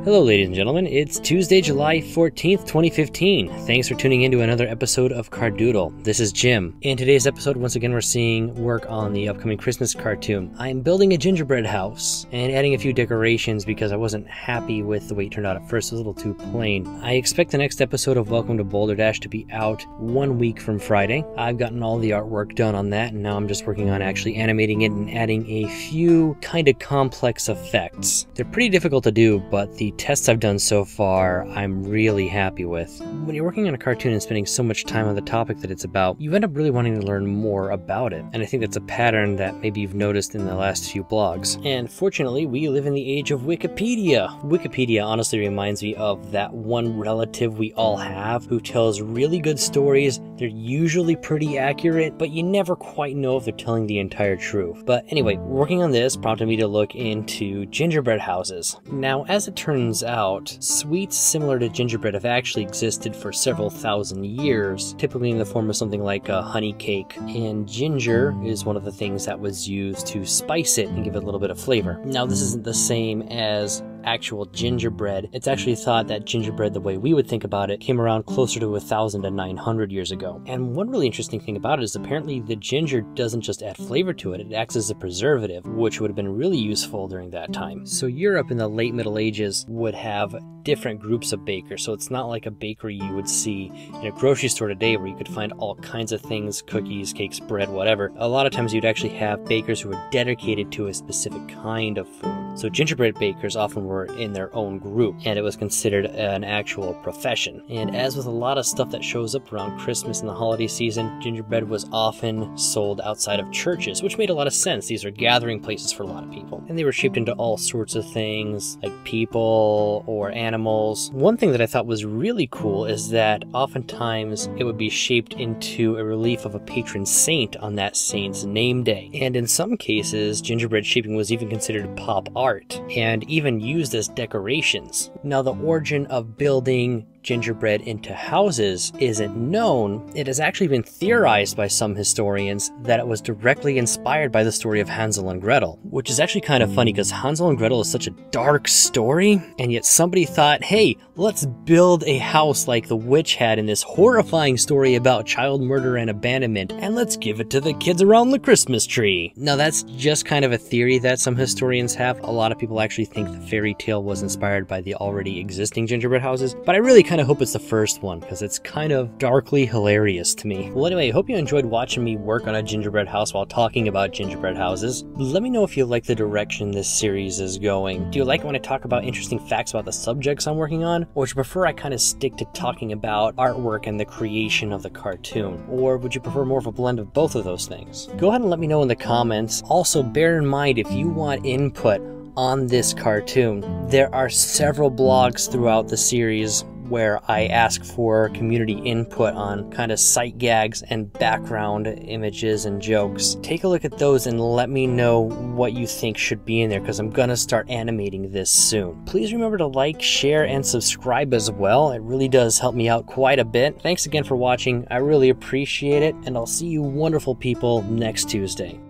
Hello ladies and gentlemen, it's Tuesday, July 14th, 2015. Thanks for tuning in to another episode of Cardoodle. This is Jim. In today's episode, once again we're seeing work on the upcoming Christmas cartoon. I'm building a gingerbread house and adding a few decorations because I wasn't happy with the way it turned out at first. It was a little too plain. I expect the next episode of Welcome to Boulder Dash to be out 1 week from Friday. I've gotten all the artwork done on that and now I'm just working on actually animating it and adding a few kind of complex effects. They're pretty difficult to do, but the tests I've done so far, I'm really happy with. When you're working on a cartoon and spending so much time on the topic that it's about, you end up really wanting to learn more about it. And I think that's a pattern that maybe you've noticed in the last few blogs. And fortunately, we live in the age of Wikipedia. Wikipedia honestly reminds me of that one relative we all have who tells really good stories. They're usually pretty accurate, but you never quite know if they're telling the entire truth. But anyway, working on this prompted me to look into gingerbread houses. Now, as it turns out, sweets similar to gingerbread have actually existed for several thousand years, typically in the form of something like a honey cake, and ginger is one of the things that was used to spice it and give it a little bit of flavor. Now, this isn't the same as actual gingerbread. It's actually thought that gingerbread, the way we would think about it, came around closer to 1,000 to 900 years ago. And one really interesting thing about it is apparently the ginger doesn't just add flavor to it, it acts as a preservative, which would have been really useful during that time. So Europe in the late Middle Ages would have different groups of bakers, so it's not like a bakery you would see in a grocery store today where you could find all kinds of things, cookies, cakes, bread, whatever. A lot of times you'd actually have bakers who were dedicated to a specific kind of food. So gingerbread bakers often were in their own group, and it was considered an actual profession. And as with a lot of stuff that shows up around Christmas and the holiday season, gingerbread was often sold outside of churches, which made a lot of sense. These are gathering places for a lot of people. And they were shaped into all sorts of things, like people or animals. One thing that I thought was really cool is that oftentimes it would be shaped into a relief of a patron saint on that saint's name day. And in some cases, gingerbread shaping was even considered pop art, and even used as decorations. Now, the origin of building gingerbread into houses isn't known. It has actually been theorized by some historians that it was directly inspired by the story of Hansel and Gretel, which is actually kind of funny because Hansel and Gretel is such a dark story, and yet somebody thought, hey, let's build a house like the witch had in this horrifying story about child murder and abandonment, and let's give it to the kids around the Christmas tree. Now, that's just kind of a theory that some historians have. A lot of people actually think the fairy tale was inspired by the already existing gingerbread houses, but I really kind of hope it's the first one because it's kind of darkly hilarious to me. Well, anyway, I hope you enjoyed watching me work on a gingerbread house while talking about gingerbread houses. Let me know if you like the direction this series is going. Do you like it when I talk about interesting facts about the subjects I'm working on? Or would you prefer I kind of stick to talking about artwork and the creation of the cartoon? Or would you prefer more of a blend of both of those things? Go ahead and let me know in the comments. Also, bear in mind, if you want input on this cartoon, there are several blogs throughout the series where I ask for community input on kind of sight gags and background images and jokes. Take a look at those and let me know what you think should be in there because I'm gonna start animating this soon. Please remember to like, share, and subscribe as well. It really does help me out quite a bit. Thanks again for watching. I really appreciate it, and I'll see you wonderful people next Tuesday.